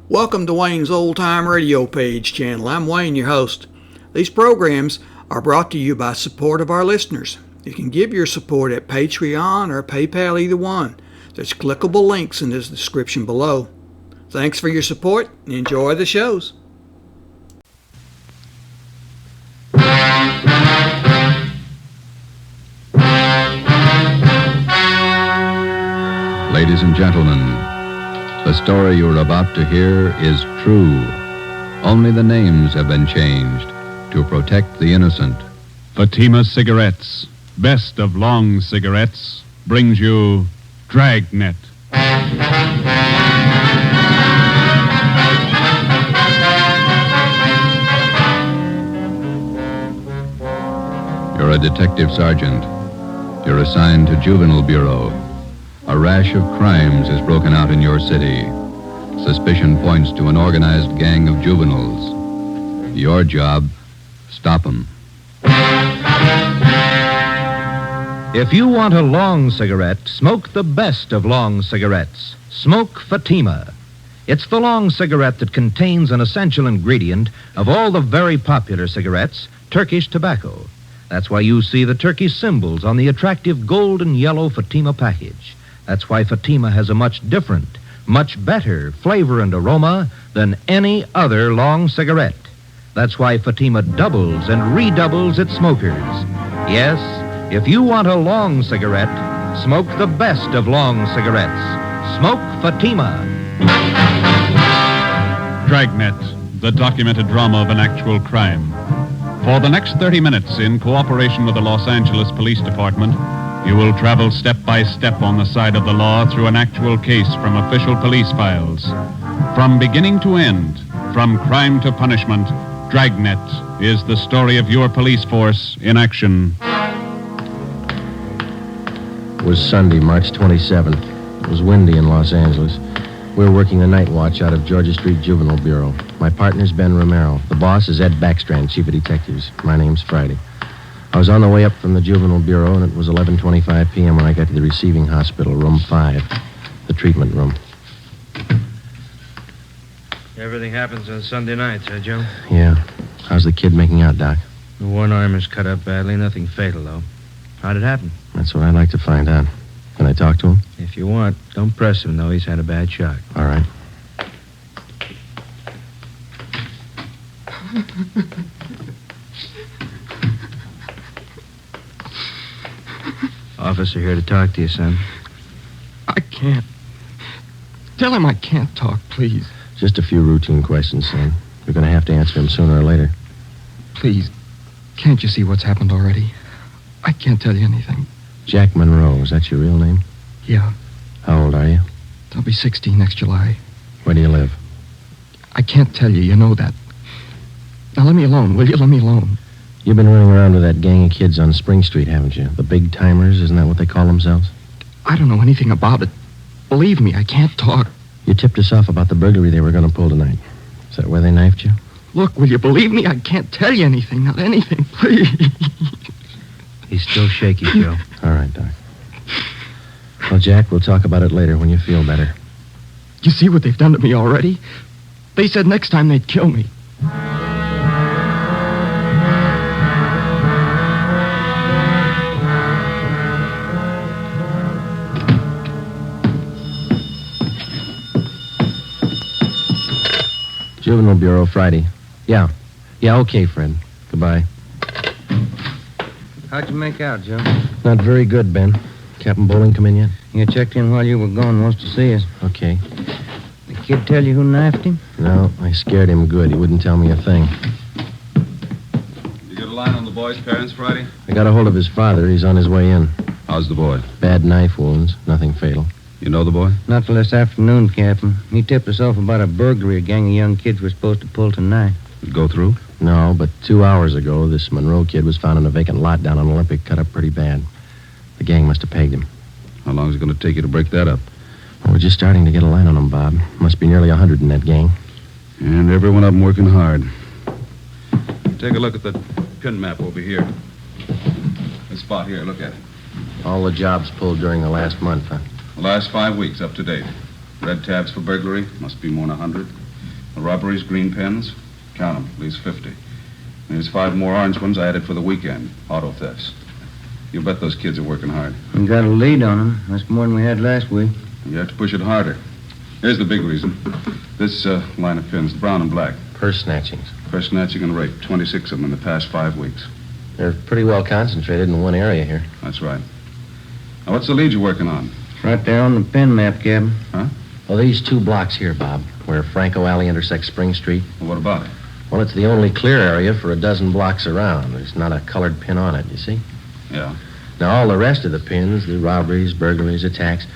Welcome to Wayne's Old Time Radio Page channel. I'm Wayne, your host. These programs are brought to you by support of our listeners. You can give your support at Patreon or PayPal, either one. There's clickable links in the description below. Thanks for your support and enjoy the shows. Ladies and gentlemen, the story you're about to hear is true. Only the names have been changed to protect the innocent. Fatima Cigarettes, best of long cigarettes, brings you Dragnet. You're a detective sergeant. You're assigned to Juvenile Bureau. A rash of crimes has broken out in your city. Suspicion points to an organized gang of juveniles. Your job, stop them. If you want a long cigarette, smoke the best of long cigarettes. Smoke Fatima. It's the long cigarette that contains an essential ingredient of all the very popular cigarettes, Turkish tobacco. That's why you see the Turkish symbols on the attractive gold and yellow Fatima package. That's why Fatima has a much different, much better flavor and aroma than any other long cigarette. That's why Fatima doubles and redoubles its smokers. Yes, if you want a long cigarette, smoke the best of long cigarettes. Smoke Fatima. Dragnet, the documented drama of an actual crime. For the next 30 minutes, in cooperation with the Los Angeles Police Department, you will travel step by step on the side of the law through an actual case from official police files. From beginning to end, from crime to punishment, Dragnet is the story of your police force in action. It was Sunday, March 27th. It was windy in Los Angeles. We were working the night watch out of Georgia Street Juvenile Bureau. My partner's Ben Romero. The boss is Ed Backstrand, chief of detectives. My name's Friday. I was on the way up from the Juvenile Bureau, and it was 11:25 p.m. when I got to the receiving hospital, room 5, the treatment room. Everything happens on Sunday nights, huh, Joe? Yeah. How's the kid making out, Doc? The one arm is cut up badly. Nothing fatal, though. How'd it happen? That's what I'd like to find out. Can I talk to him? If you want, don't press him, though. He's had a bad shock. All right. Officer here to talk to you, son. I can't. Tell him I can't talk, please. Just a few routine questions, son. You're going to have to answer them sooner or later. Please. Can't you see what's happened already? I can't tell you anything. Jack Monroe, is that your real name? Yeah. How old are you? I'll be 60 next July. Where do you live? I can't tell you. You know that. Now let me alone, will you? Let me alone. You've been running around with that gang of kids on Spring Street, haven't you? The big timers, isn't that what they call themselves? I don't know anything about it. Believe me, I can't talk. You tipped us off about the burglary they were going to pull tonight. Is that where they knifed you? Look, will you believe me? I can't tell you anything. Not anything, please. He's still shaky, Joe. All right, Doc. Well, Jack, we'll talk about it later when you feel better. You see what they've done to me already? They said next time they'd kill me. Juvenile Bureau, Friday. Yeah, okay, Fred. Goodbye. How'd you make out, Joe? Not very good, Ben. Captain Bowling come in yet? You checked in while you were gone. Wants to see us. Okay. The kid tell you who knifed him? No, I scared him good. He wouldn't tell me a thing. You get a line on the boy's parents, Friday? I got a hold of his father. He's on his way in. How's the boy? Bad knife wounds. Nothing fatal. You know the boy? Not till this afternoon, Captain. He tipped us off about a burglary a gang of young kids were supposed to pull tonight. Did it go through? No, but 2 hours ago, this Monroe kid was found in a vacant lot down on Olympic, cut up pretty bad. The gang must have pegged him. How long is it going to take you to break that up? Well, we're just starting to get a line on him, Bob. Must be nearly 100 in that gang. And every one of them working hard. Take a look at the pin map over here. This spot here, look at it. All the jobs pulled during the last month, huh? The last 5 weeks, up to date. Red tabs for burglary, must be more than 100. The robberies, green pens, count them, at least 50. There's 5 more orange ones I added for the weekend, auto thefts. You bet those kids are working hard. We got a lead on them. That's more than we had last week. You have to push it harder. Here's the big reason. This line of pins, brown and black. Purse snatchings. Purse snatching and rape, 26 of them in the past 5 weeks. They're pretty well concentrated in one area here. That's right. Now, what's the lead you're working on? It's right there on the pin map, Captain. Huh? Well, these 2 blocks here, Bob, where Franco Alley intersects Spring Street. Well, what about it? Well, it's the only clear area for a dozen blocks around. There's not a colored pin on it, you see? Yeah. Now, all the rest of the pins, the robberies, burglaries, attacks,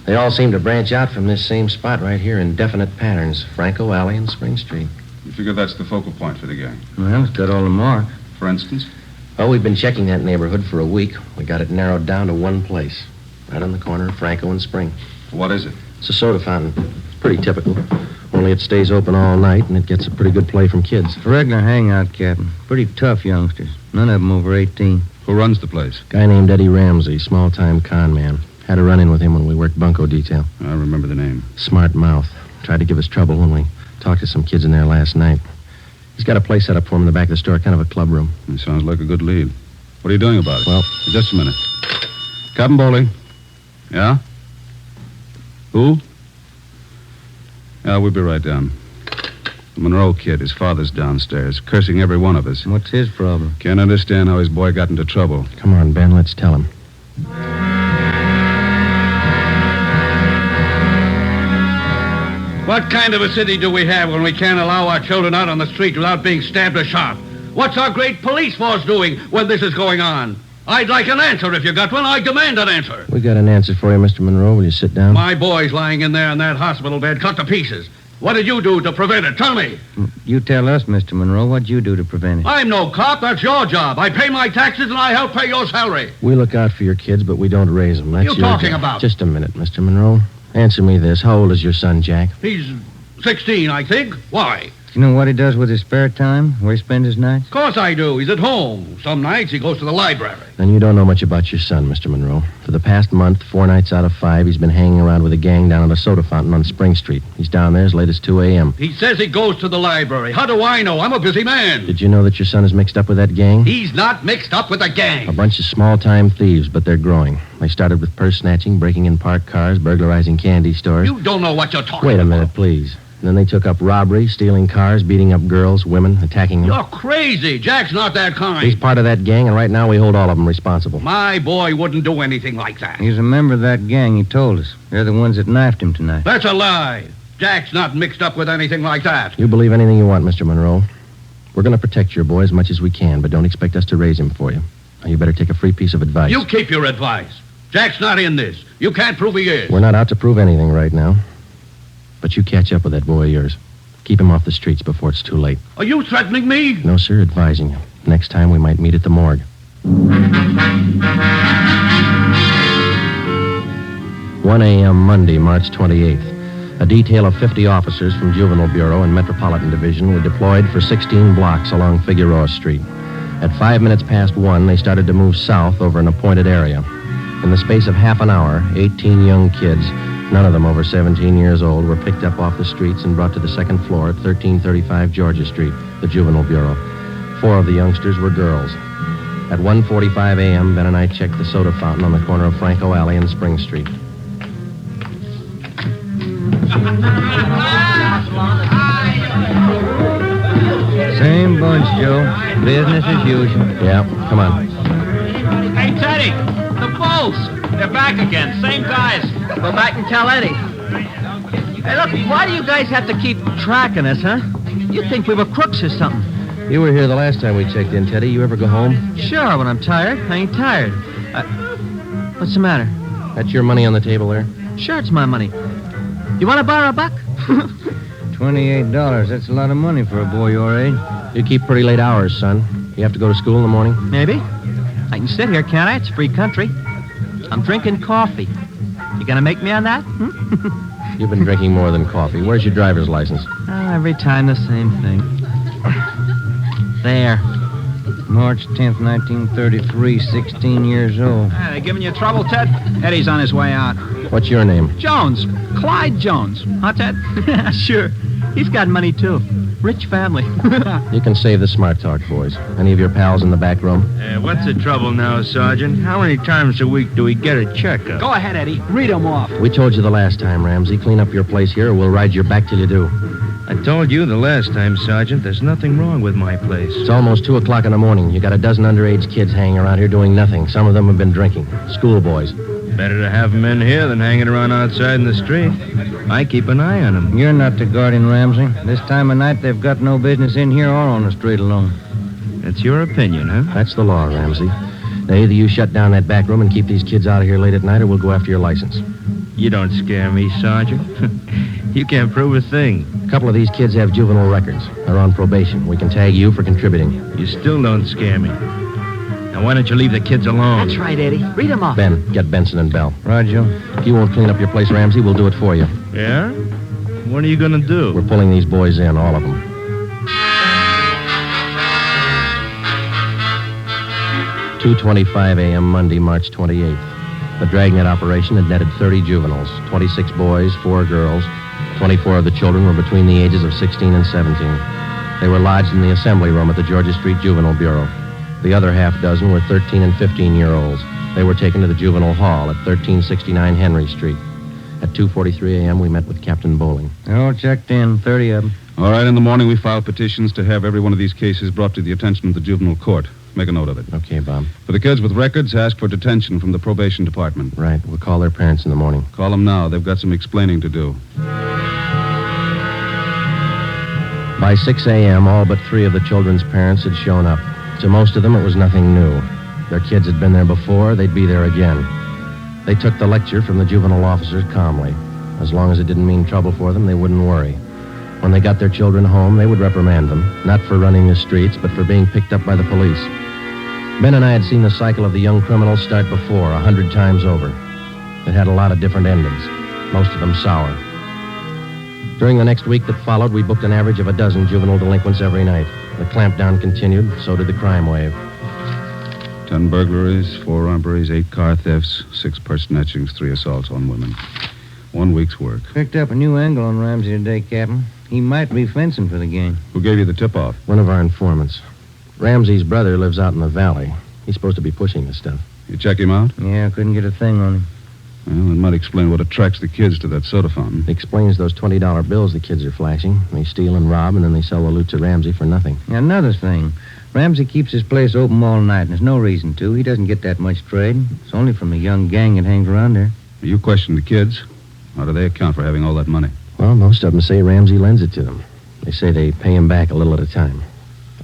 they all seem to branch out from this same spot right here in definite patterns. Franco Alley and Spring Street. You figure that's the focal point for the gang? Well, it's got all the marks. For instance? Well, we've been checking that neighborhood for a week. We got it narrowed down to one place. Right on the corner of Franco and Spring. What is it? It's a soda fountain. It's pretty typical. Only it stays open all night, and it gets a pretty good play from kids. It's a regular hangout, Captain. Pretty tough youngsters. None of them over 18. Who runs the place? Guy named Eddie Ramsey, small-time con man. Had a run-in with him when we worked bunco detail. I remember the name. Smart mouth. Tried to give us trouble when we talked to some kids in there last night. He's got a place set up for him in the back of the store, kind of a club room. It sounds like a good lead. What are you doing about it? Well, just a minute. Captain Bowling. Yeah? Who? Yeah, we'll be right down. The Monroe kid, his father's downstairs, cursing every one of us. What's his problem? Can't understand how his boy got into trouble. Come on, Ben, let's tell him. What kind of a city do we have when we can't allow our children out on the street without being stabbed or shot? What's our great police force doing when this is going on? I'd like an answer if you got one. I demand an answer. We got an answer for you, Mr. Monroe. Will you sit down? My boy's lying in there in that hospital bed, cut to pieces. What did you do to prevent it? Tell me. You tell us, Mr. Monroe. What'd you do to prevent it? I'm no cop. That's your job. I pay my taxes and I help pay your salary. We look out for your kids, but we don't raise them. That's What are you your talking job. about? Just a minute, Mr. Monroe. Answer me this. How old is your son, Jack? He's 16, I think. Why? You know what he does with his spare time? Where he spends his nights? Of course I do. He's at home. Some nights he goes to the library. Then you don't know much about your son, Mr. Monroe. For the past month, 4 nights out of 5, he's been hanging around with a gang down at a soda fountain on Spring Street. He's down there as late as 2 a.m. He says he goes to the library. How do I know? I'm a busy man. Did you know that your son is mixed up with that gang? He's not mixed up with a gang. A bunch of small-time thieves, but they're growing. They started with purse snatching, breaking in parked cars, burglarizing candy stores. You don't know what you're talking about. Wait a minute, please. And then they took up robbery, stealing cars, beating up girls, women, attacking them. You're crazy. Jack's not that kind. He's part of that gang, and right now we hold all of them responsible. My boy wouldn't do anything like that. He's a member of that gang, he told us. They're the ones that knifed him tonight. That's a lie. Jack's not mixed up with anything like that. You believe anything you want, Mr. Monroe. We're going to protect your boy as much as we can, but don't expect us to raise him for you. Now, you better take a free piece of advice. You keep your advice. Jack's not in this. You can't prove he is. We're not out to prove anything right now. But you catch up with that boy of yours. Keep him off the streets before it's too late. Are you threatening me? No, sir, advising you. Next time we might meet at the morgue. 1 a.m. Monday, March 28th. A detail of 50 officers from Juvenile Bureau and Metropolitan Division were deployed for 16 blocks along Figueroa Street. At 5 minutes past 1, they started to move south over an appointed area. In the space of half an hour, 18 young kids, none of them over 17 years old, were picked up off the streets and brought to the second floor at 1335 Georgia Street, the Juvenile Bureau. 4 of the youngsters were girls. At 1:45 a.m., Ben and I checked the soda fountain on the corner of Franco Alley and Spring Street. Same bunch, Joe. Business as usual. Yeah, come on. Hey, Teddy, the Bulls. They're back again. Same guys. Go back and tell Eddie. Hey, look, why do you guys have to keep tracking us, huh? You'd think we were crooks or something. You were here the last time we checked in, Teddy. You ever go home? Sure, when I'm tired. I ain't tired. What's the matter? That's your money on the table there? Sure, it's my money. You want to borrow a buck? $28. That's a lot of money for a boy your age. You keep pretty late hours, son. You have to go to school in the morning? Maybe. I can sit here, can't I? It's free country. I'm drinking coffee. You gonna make me on that? You've been drinking more than coffee. Where's your driver's license? Every time the same thing. There. March 10th, 1933, 16 years old. They giving you trouble, Ted? Eddie's on his way out. What's your name? Jones. Clyde Jones. What's that? Sure. He's got money, too. Rich family. You can save the smart talk, boys. Any of your pals in the back room? What's the trouble now, Sergeant? How many times a week do we get a checkup? Go ahead, Eddie. Read them off. We told you the last time, Ramsey. Clean up your place here or we'll ride your back till you do. I told you the last time, Sergeant, there's nothing wrong with my place. It's almost 2 o'clock in the morning. You got a dozen underage kids hanging around here doing nothing. Some of them have been drinking. Schoolboys. Better to have them in here than hanging around outside in the street. I keep an eye on them. You're not the guardian, Ramsey. This time of night, they've got no business in here or on the street alone. That's your opinion, huh? That's the law, Ramsey. Now, either you shut down that back room and keep these kids out of here late at night, or we'll go after your license. You don't scare me, Sergeant. You can't prove a thing. A couple of these kids have juvenile records. They're on probation. We can tag you for contributing. You still don't scare me. Now, why don't you leave the kids alone? That's right, Eddie. Read them off. Ben, get Benson and Bell. Roger. If you won't clean up your place, Ramsey, we'll do it for you. Yeah? What are you going to do? We're pulling these boys in, all of them. 2:25 a.m. Monday, March 28th. The Dragnet operation had netted 30 juveniles, 26 boys, 4 girls. 24 of the children were between the ages of 16 and 17. They were lodged in the assembly room at the Georgia Street Juvenile Bureau. The other half dozen were 13 and 15-year-olds. They were taken to the juvenile hall at 1369 Henry Street. At 2:43 a.m., we met with Captain Bowling. All checked in, 30 of them. All right, in the morning we file petitions to have every one of these cases brought to the attention of the juvenile court. Make a note of it. Okay, Bob. For the kids with records, ask for detention from the probation department. Right. We'll call their parents in the morning. Call them now. They've got some explaining to do. By 6 a.m., all but 3 of the children's parents had shown up. To most of them, it was nothing new. Their kids had been there before. They'd be there again. They took the lecture from the juvenile officers calmly. As long as it didn't mean trouble for them, they wouldn't worry. When they got their children home, they would reprimand them, not for running the streets, but for being picked up by the police. Ben and I had seen the cycle of the young criminals start before, 100 times over. It had a lot of different endings, most of them sour. During the next week that followed, we booked an average of a dozen juvenile delinquents every night. The clampdown continued, so did the crime wave. 10 burglaries, 4 robberies, 8 car thefts, 6 purse snatchings, 3 assaults on women. 1 week's work. Picked up a new angle on Ramsey today, Captain. He might be fencing for the gang. Who gave you the tip-off? One of our informants. Ramsey's brother lives out in the valley. He's supposed to be pushing this stuff. You check him out? Yeah, couldn't get a thing on him. Well, that might explain what attracts the kids to that soda fountain. It explains those $20 bills the kids are flashing. They steal and rob, and then they sell the loot to Ramsey for nothing. Another thing. Ramsey keeps his place open all night, and there's no reason to. He doesn't get that much trade. It's only from the young gang that hangs around there. You question the kids. How do they account for having all that money? Well, most of them say Ramsey lends it to them. They say they pay him back a little at a time.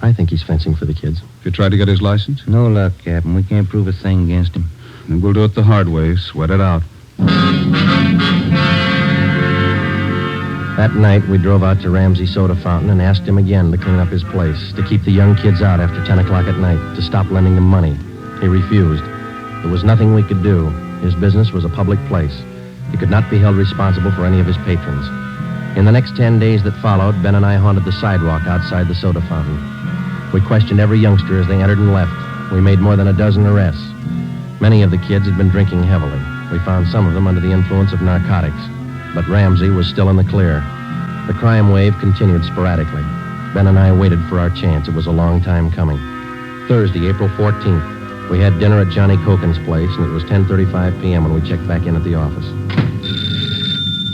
I think he's fencing for the kids. Have you tried to get his license? No luck, Captain. We can't prove a thing against him. Then we'll do it the hard way. Sweat it out. That night, we drove out to Ramsey's soda fountain and asked him again to clean up his place, to keep the young kids out after 10 o'clock at night, to stop lending them money. He refused. There was nothing we could do. His business was a public place. He could not be held responsible for any of his patrons. In the next 10 days that followed, Ben and I haunted the sidewalk outside the soda fountain. We questioned every youngster as they entered and left. We made more than a dozen arrests. Many of the kids had been drinking heavily. We found some of them under the influence of narcotics. But Ramsey was still in the clear. The crime wave continued sporadically. Ben and I waited for our chance. It was a long time coming. Thursday, April 14th, we had dinner at Johnny Cokin's place, and it was 10:35 p.m. when we checked back in at the office.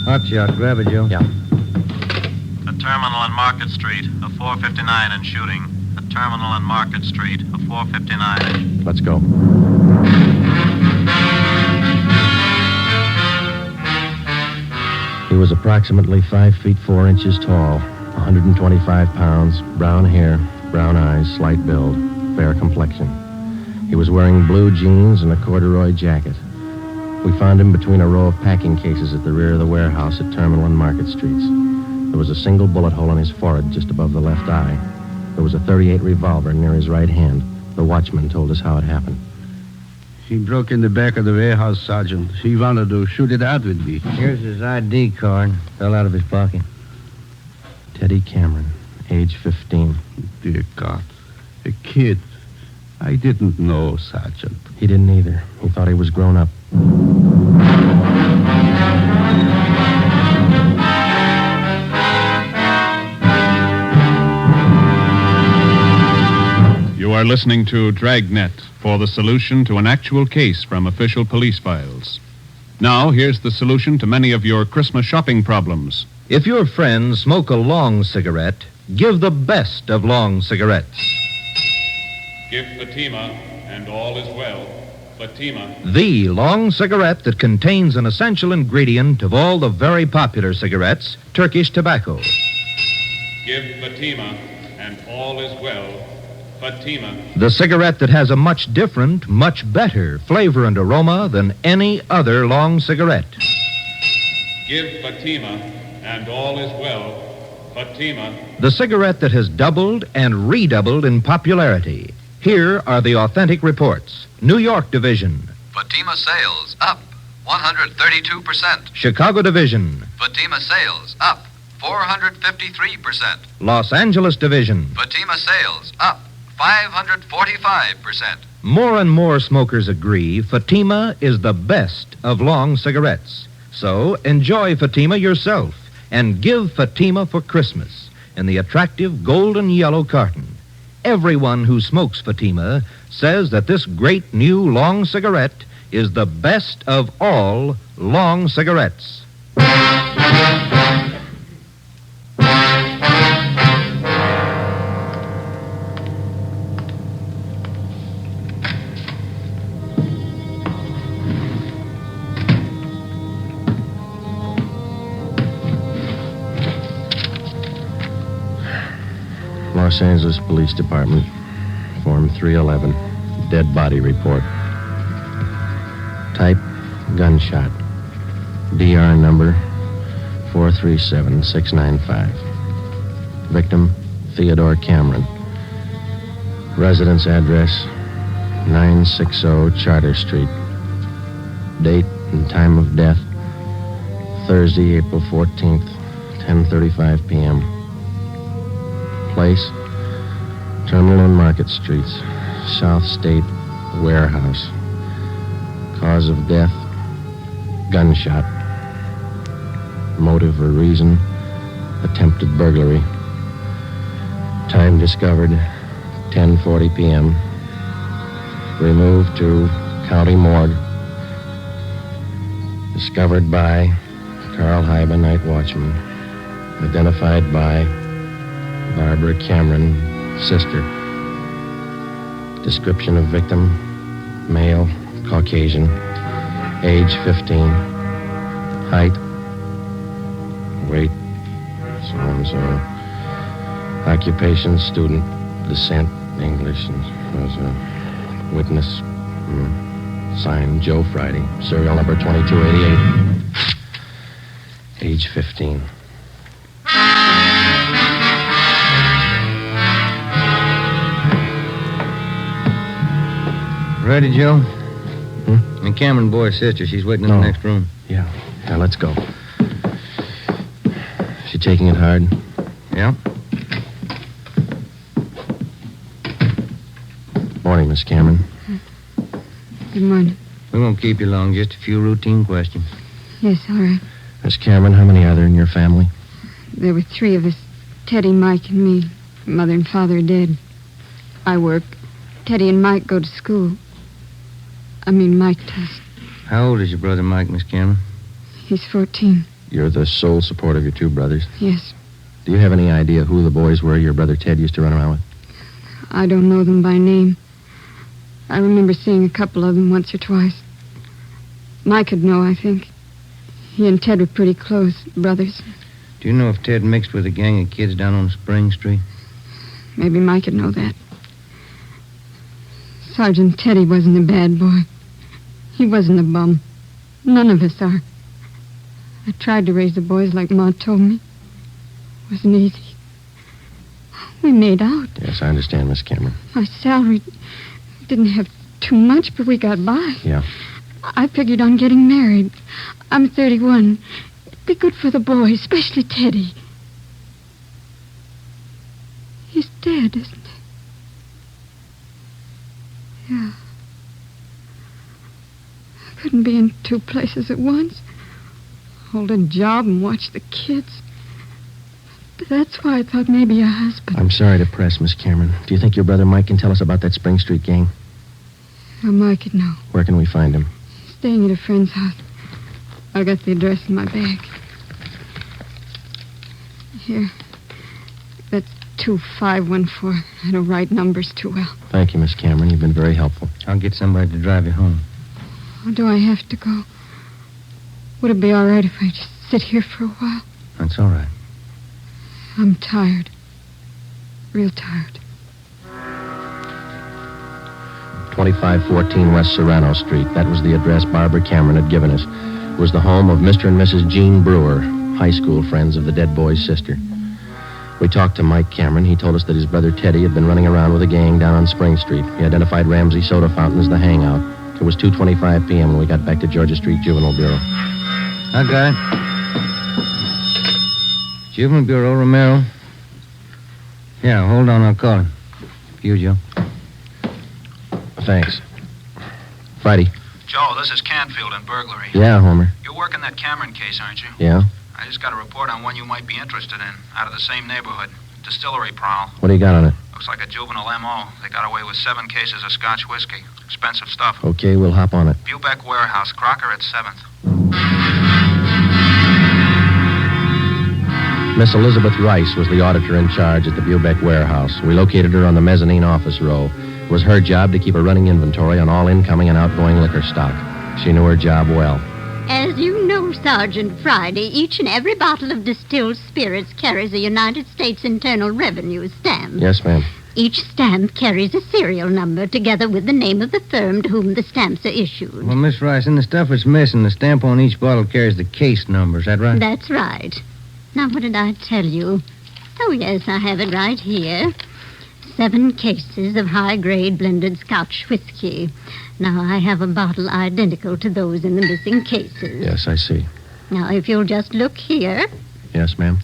Hotshot, grab it, Joe. Yeah. A terminal on Market Street, a 459 and shooting. A terminal on Market Street, a 459. Let's go. He was approximately 5 feet 4 inches tall, 125 pounds, brown hair, brown eyes, slight build, fair complexion. He was wearing blue jeans and a corduroy jacket. We found him between a row of packing cases at the rear of the warehouse at Terminal and Market Streets. There was a single bullet hole in his forehead just above the left eye. There was a .38 revolver near his right hand. The watchman told us how it happened. He broke in the back of the warehouse, Sergeant. He wanted to shoot it out with me. Here's his ID card. Fell out of his pocket. Teddy Cameron, age 15. Dear God. A kid. I didn't know, Sergeant. He didn't either. He thought he was grown up. are listening to Dragnet for the solution to an actual case from official police files. Now, here's the solution to many of your Christmas shopping problems. If your friends smoke a long cigarette, give the best of long cigarettes. Give Fatima, and all is well. Fatima. The long cigarette that contains an essential ingredient of all the very popular cigarettes, Turkish tobacco. Give Fatima, and all is well. Fatima. The cigarette that has a much different, much better flavor and aroma than any other long cigarette. Give Fatima, and all is well. Fatima. The cigarette that has doubled and redoubled in popularity. Here are the authentic reports. New York Division. Fatima sales up 132%. Chicago Division. Fatima sales up 453%. Los Angeles Division. Fatima sales up 545%. More and more smokers agree Fatima is the best of long cigarettes. So enjoy Fatima yourself and give Fatima for Christmas in the attractive golden yellow carton. Everyone who smokes Fatima says that this great new long cigarette is the best of all long cigarettes. Los Angeles Police Department, Form 311, Dead Body Report. Type, gunshot. DR number 437695. Victim, Theodore Cameron. Residence address, 960 Charter Street. Date and time of death, Thursday, April 14th, 10:35 p.m. Place, Terminal and Market Streets, South State Warehouse. Cause of death, gunshot. Motive or reason, attempted burglary. Time discovered, 10:40 p.m. Removed to County Morgue. Discovered by Carl Hyba, night watchman. Identified by Barbara Cameron, sister. Description of victim, male, Caucasian, age 15, height, weight, so-and-so, occupation, student, descent, English, and was a witness, signed Joe Friday, serial number 2288, age 15. Ready, Joe? And Cameron boy's sister. She's waiting in the next room. Yeah, let's go. She taking it hard? Yeah. Morning, Miss Cameron. Good morning. We won't keep you long. Just a few routine questions. Yes, all right. Miss Cameron, how many are there in your family? There were three of us. Teddy, Mike, and me. Mother and father are dead. I work. Teddy and Mike go to school. Mike does. How old is your brother Mike, Miss Cameron? He's 14. You're the sole support of your two brothers? Yes. Do you have any idea who the boys were your brother Ted used to run around with? I don't know them by name. I remember seeing a couple of them once or twice. Mike would know, I think. He and Ted were pretty close, brothers. Do you know if Ted mixed with a gang of kids down on Spring Street? Maybe Mike would know that. Sergeant Teddy wasn't a bad boy. He wasn't a bum. None of us are. I tried to raise the boys like Ma told me. It wasn't easy. We made out. Yes, I understand, Miss Cameron. My salary didn't have too much, but we got by. Yeah. I figured on getting married. I'm 31. It'd be good for the boys, especially Teddy. He's dead, isn't he? Yeah. I couldn't be in two places at once. Hold a job and watch the kids. But that's why I thought maybe your husband... I'm sorry to press, Miss Cameron. Do you think your brother Mike can tell us about that Spring Street gang? How Mike could know. Where can we find him? Staying at a friend's house. I got the address in my bag. Here. That's 2514. I don't write numbers too well. Thank you, Miss Cameron. You've been very helpful. I'll get somebody to drive you home. Oh, do I have to go? Would it be all right if I just sit here for a while? That's all right. I'm tired. Real tired. 2514 West Serrano Street. That was the address Barbara Cameron had given us. It was the home of Mr. and Mrs. Jean Brewer, high school friends of the dead boy's sister. We talked to Mike Cameron. He told us that his brother Teddy had been running around with a gang down on Spring Street. He identified Ramsey Soda Fountain as the hangout. It was 2:25 p.m. when we got back to Georgia Street Juvenile Bureau. I got it. Juvenile Bureau, Romero. Yeah, hold on, I'll call him. You, Joe. Thanks. Friday. Joe, this is Canfield in burglary. Yeah, Homer. You're working that Cameron case, aren't you? Yeah? I just got a report on one you might be interested in, out of the same neighborhood. Distillery prowl. What do you got on it? Looks like a juvenile M.O. They got away with 7 cases of Scotch whiskey. Expensive stuff. Okay, we'll hop on it. Bubeck Warehouse, Crocker at 7th. Miss Elizabeth Rice was the auditor in charge at the Bubeck Warehouse. We located her on the mezzanine office row. It was her job to keep a running inventory on all incoming and outgoing liquor stock. She knew her job well. As you know, Sergeant Friday, each and every bottle of distilled spirits carries a United States Internal Revenue stamp. Yes, ma'am. Each stamp carries a serial number together with the name of the firm to whom the stamps are issued. Well, Miss Rice, in the stuff that's missing, the stamp on each bottle carries the case number. Is that right? That's right. Now, what did I tell you? Oh, yes, I have it right here. 7 cases of high-grade blended Scotch whiskey. Now, I have a bottle identical to those in the missing cases. Yes, I see. Now, if you'll just look here, Yes, ma'am.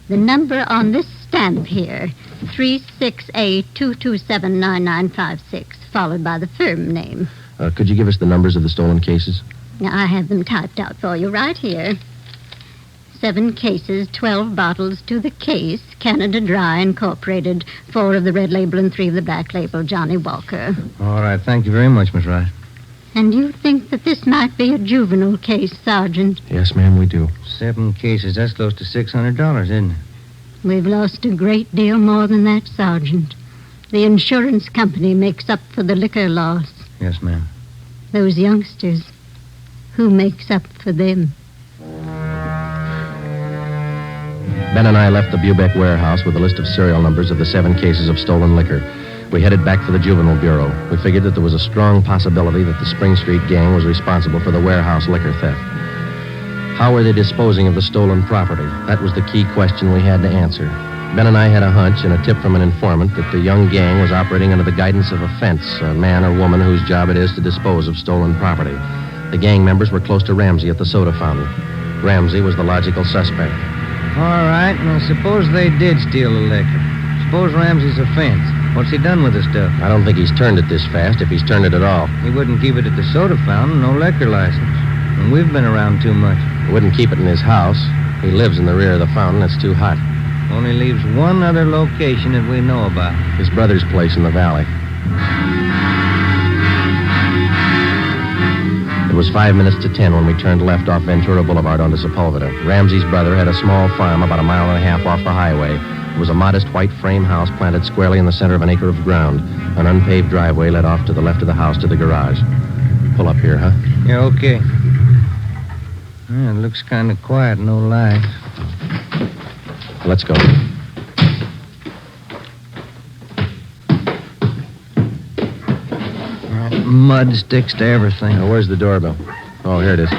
the number on this stamp here, 36A2279956, followed by the firm name. Could you give us the numbers of the stolen cases? Now, I have them typed out for you right here. 7 cases, 12 bottles to the case, Canada Dry Incorporated, 4 of the red label and 3 of the black label, Johnny Walker. All right, thank you very much, Miss Rice. And you think that this might be a juvenile case, Sergeant? Yes, ma'am, we do. 7 cases, that's close to $600, isn't it? We've lost a great deal more than that, Sergeant. The insurance company makes up for the liquor loss. Yes, ma'am. Those youngsters, who makes up for them? Ben and I left the Bubeck Warehouse with a list of serial numbers of the 7 cases of stolen liquor. We headed back for the Juvenile Bureau. We figured that there was a strong possibility that the Spring Street gang was responsible for the warehouse liquor theft. How were they disposing of the stolen property? That was the key question we had to answer. Ben and I had a hunch and a tip from an informant that the young gang was operating under the guidance of a fence, a man or woman whose job it is to dispose of stolen property. The gang members were close to Ramsey at the soda fountain. Ramsey was the logical suspect. All right, now suppose they did steal the liquor. Suppose Ramsey's a fence. What's he done with the stuff? I don't think he's turned it this fast, if he's turned it at all. He wouldn't keep it at the soda fountain, no liquor license. And we've been around too much. He wouldn't keep it in his house. He lives in the rear of the fountain. It's too hot. Only leaves one other location that we know about. His brother's place in the valley. It was 5 minutes to 10 when we turned left off Ventura Boulevard onto Sepulveda. Ramsey's brother had a small farm about a mile and a half off the highway. It was a modest white frame house planted squarely in the center of an acre of ground. An unpaved driveway led off to the left of the house to the garage. Pull up here, huh? Yeah, okay. Yeah, it looks kind of quiet, no lights. Let's go. Mud sticks to everything. Now, where's the doorbell? Oh, here it is.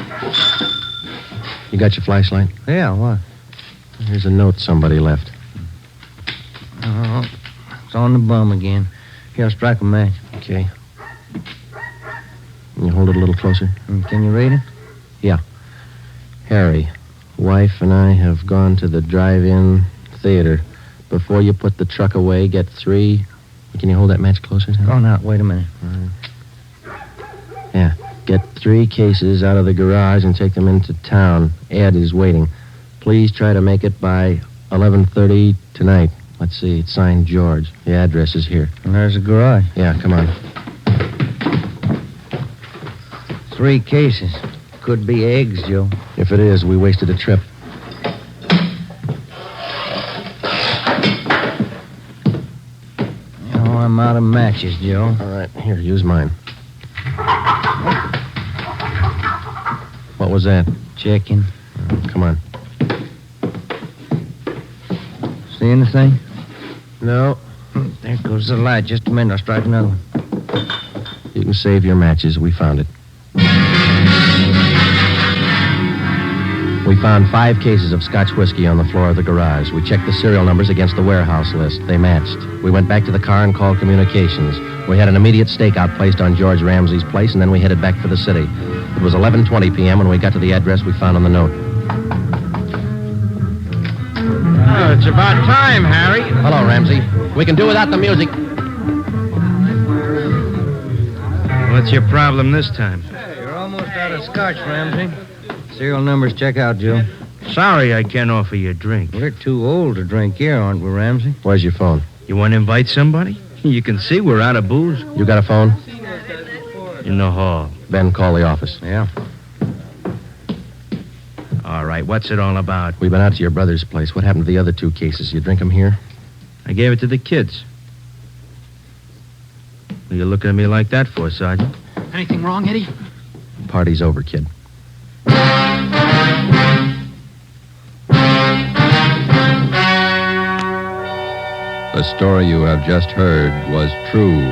You got your flashlight? Yeah, what? Here's a note somebody left. Oh, it's on the bum again. Here, I'll strike a match. Okay. Can you hold it a little closer? Can you read it? Yeah. Harry, wife and I have gone to the drive-in theater. Before you put the truck away, get 3... Can you hold that match closer? Oh, now, wait a minute. All right. Yeah. Get 3 cases out of the garage and take them into town. Ed is waiting. Please try to make it by 11:30 tonight. Let's see, it's signed George. The address is here. And there's a garage. Yeah, come on. 3 cases. Could be eggs, Joe. If it is, we wasted a trip. Oh, I'm out of matches, Joe. All right, here, use mine. What was that? Checking. Come on. See anything? No. There goes the light. Just a minute. I'll strike another one. You can save your matches. We found it. We found 5 cases of Scotch whiskey on the floor of the garage. We checked the serial numbers against the warehouse list. They matched. We went back to the car and called communications. We had an immediate stakeout placed on George Ramsey's place, and then we headed back for the city. It was 11:20 p.m. when we got to the address we found on the note. Oh, it's about time, Harry. Hello, Ramsey. We can do without the music. What's your problem this time? Hey, you're almost out of scotch, Ramsey. Serial numbers check out, Joe. Sorry I can't offer you a drink. We're too old to drink here, aren't we, Ramsey? Where's your phone? You want to invite somebody? You can see we're out of booze. You got a phone? In the hall. Ben, call the office. Yeah. All right, what's it all about? We've been out to your brother's place. What happened to the other 2 cases? You drink them here? I gave it to the kids. What are you looking at me like that for, Sergeant? Anything wrong, Eddie? Party's over, kid. The story you have just heard was true.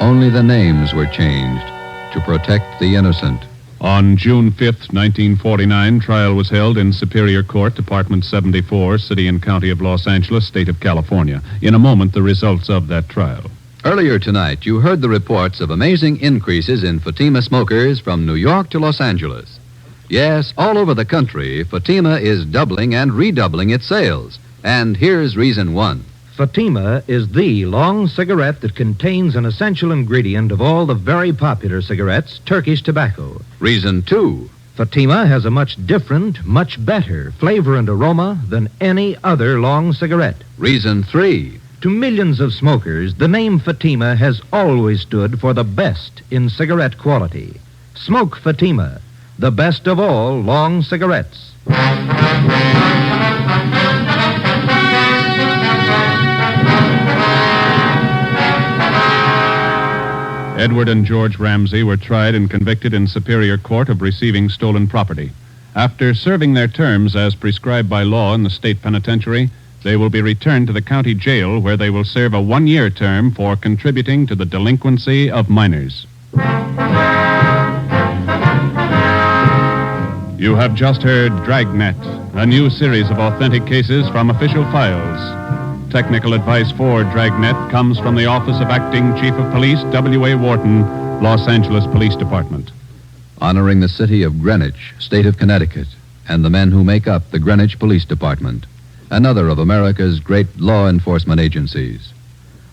Only the names were changed to protect the innocent. On June 5th, 1949, trial was held in Superior Court, Department 74, City and County of Los Angeles, State of California. In a moment, the results of that trial. Earlier tonight, you heard the reports of amazing increases in Fatima smokers from New York to Los Angeles. Yes, all over the country, Fatima is doubling and redoubling its sales. And here's reason 1. Fatima is the long cigarette that contains an essential ingredient of all the very popular cigarettes, Turkish tobacco. Reason 2. Fatima has a much different, much better flavor and aroma than any other long cigarette. Reason 3. To millions of smokers, the name Fatima has always stood for the best in cigarette quality. Smoke Fatima, the best of all long cigarettes. Edward and George Ramsey were tried and convicted in Superior Court of receiving stolen property. After serving their terms as prescribed by law in the state penitentiary, they will be returned to the county jail where they will serve a 1-year term for contributing to the delinquency of minors. You have just heard Dragnet, a new series of authentic cases from official files. Technical advice for Dragnet comes from the Office of Acting Chief of Police, W.A. Wharton, Los Angeles Police Department. Honoring the city of Greenwich, state of Connecticut, and the men who make up the Greenwich Police Department, another of America's great law enforcement agencies.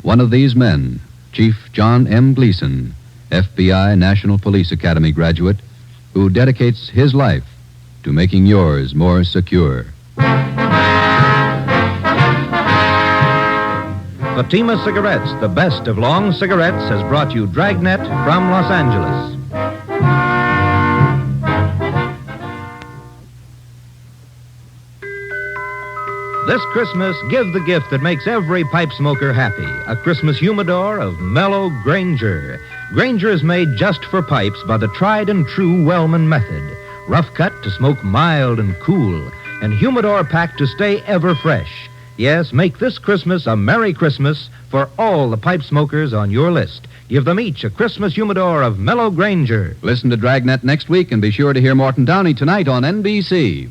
One of these men, Chief John M. Gleason, FBI National Police Academy graduate, who dedicates his life to making yours more secure. Fatima Cigarettes, the best of long cigarettes, has brought you Dragnet from Los Angeles. This Christmas, give the gift that makes every pipe smoker happy. A Christmas humidor of mellow Granger. Granger is made just for pipes by the tried and true Wellman method. Rough cut to smoke mild and cool, and humidor packed to stay ever fresh. Yes, make this Christmas a Merry Christmas for all the pipe smokers on your list. Give them each a Christmas humidor of mellow Granger. Listen to Dragnet next week and be sure to hear Morton Downey tonight on NBC.